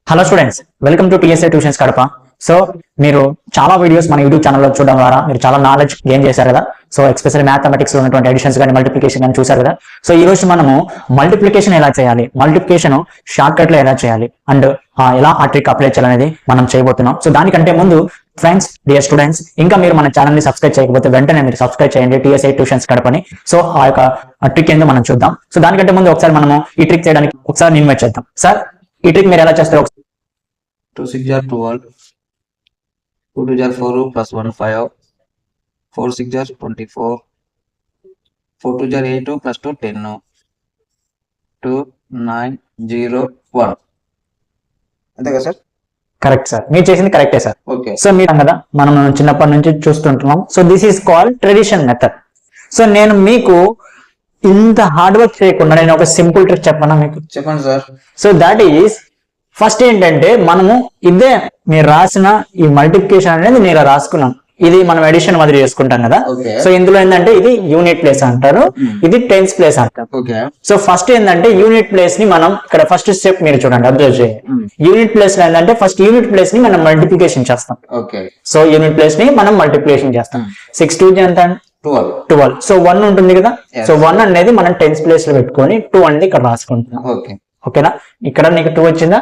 Hello students, welcome to TSA tuitions Kadapa. So మీరు చాలా videos మన యూట్యూబ్ ఛానల్లో చూడడం ద్వారా మీరు చాలా నాలెడ్జ్ గెయిన్ చేశారు కదా. సో ఎస్పెషల్లీ మ్యాథమెటిక్స్ లో ఉన్నటువంటి ఎడిషన్స్ కానీ మల్టిప్లికేషన్ కానీ చూసారు కదా. సో ఈ రోజు మనము మల్టిప్లికేషన్ ఎలా చేయాలి, మల్టిప్లికేషన్ షార్ట్ కట్ లో ఎలా చేయాలి అండ్ ఎలా ఆ ట్రిక్ అప్లై చేయాలనేది మనం చేయబోతున్నాం. సో దానికంటే ముందు ఫ్రెండ్స్, డియర్ స్టూడెంట్స్, ఇంకా మీరు మన ఛానల్ ని సబ్స్క్రైబ్ చేయకపోతే వెంటనే మీరు సబ్స్క్రైబ్ చేయండి టీఎస్ఏ ట్యూషన్స్ కడపని. సో ఆ యొక్క ట్రిక్ ఏందో మనం చూద్దాం. సో దానికంటే ముందు ఒకసారి మనము ఈ ట్రిక్ చేయడానికి ఒకసారి ఇన్వైట్ చేద్దాం. సార్, ఈ ట్రిక్ మీరు ఎలా చేస్తారో 2 6 are 12, 2 2 are 4 plus 1 5, 4 6 are 24, 4 2 are 8 plus 2 10, 2 9 0 1. అంతే కదా సార్? కరెక్ట్ సార్, మీరు చేసింది కరెక్టే సార్. ఓకే. సో మీరు కదా మనం చిన్నప్పటి నుంచి చూస్తుంటున్నాం. So this is called tradition method. So నేను మీకు ఇంత హార్డ్ వర్క్ చేయకుండా నేను ఒక సింపుల్ ట్రిక్ చెప్పనా మీకు? చెప్పండి sir. So that is first ఏంటంటే మనము ఇదే మీరు రాసిన ఈ మల్టిప్లికేషన్ అనేది నేను రాసుకున్నాను. ఇది మనం ఎడిషన్ మాదిరి చేసుకుంటాం కదా. సో ఇందులో ఏంటంటే ఇది యూనిట్ ప్లేస్ అంటారు, ఇది టెన్స్ ప్లేస్ అంటారు. సో ఫస్ట్ ఏంటంటే యూనిట్ ప్లేస్ ని మనం ఇక్కడ ఫస్ట్ స్టెప్ మీరు చూడండి, అబ్జర్వ్ చేయండి. యూనిట్ ప్లేస్ లో ఏంటంటే ఫస్ట్ యూనిట్ ప్లేస్ ని మనం మల్టిప్లికేషన్ చేస్తాం. సో యూనిట్ ప్లేస్ ని మనం మల్టిప్లికేషన్ చేస్తాం. 6 2 ఎంత? 12. సో 1 ఉంటుంది కదా. సో 1 అనేది మనం టెన్స్ ప్లేస్ లో పెట్టుకొని 2 అనేది ఇక్కడ రాసుకుంటున్నాం. ఓకేనా? ఇక్కడ నీకు 2 వచ్చిందా?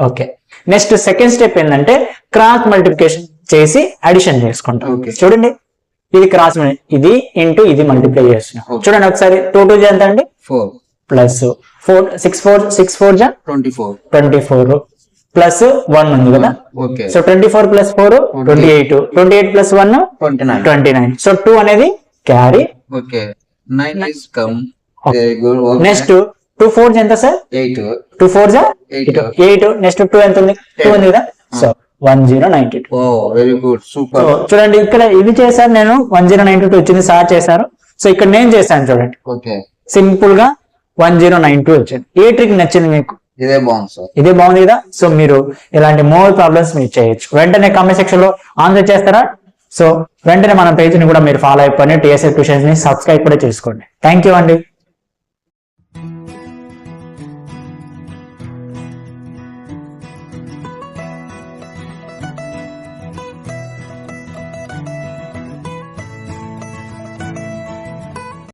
ఓకే. నెక్స్ట్ సెకండ్ స్టెప్ ఏంటంటే క్రాస్ మల్టిప్లికేషన్ చేసి అడిషన్ చేసుకుంటాం. చూడండి, ఇది క్రాస్, ఇది ఇంటూ ఇది మల్టిప్లై చేస్తున్నాం. చూడండి ఒకసారి, 2 2 ఎంత అండి? 4 ప్లస్ 4 6 4 జా 24 ప్లస్ 1 ఉంది కదా. So 24 plus 4 28 plus 1 29. సో 2 అనేది క్యారీ. నెక్స్ట్ 2 4 ఎంత సార్? 8. 2 4 జా 8. నెక్స్ట్ 2 ఎంత ఉంది? 2 ఉంది కదా. సో 1092. Very good, super. చూడండి, ఇక్కడ ఇది చేశాను నేను, 1092 వచ్చింది, సార్ చేశారు. సో ఇక్కడ నేను చేశాను చూడండి, సింపుల్ గా 1092 వచ్చింది. ఏ ట్రిక్ నచ్చింది మీకు? ఇదే బాగుంది సార్. ఇదే బాగుంది కదా. సో మీరు ఇలాంటి మోర్ ప్రాబ్లమ్స్ మీరు చేయొచ్చు. వెంటనే కామెంట్ సెక్షన్ లో ఆన్సర్ చేస్తారా? సో వెంటనే మన పేజ్ ని కూడా మీరు ఫాలో అయిపోయి టీఎస్ఏ ట్యూషన్స్ ని సబ్స్క్రైబ్ కూడా చేసుకోండి. థ్యాంక్ యూ అండి.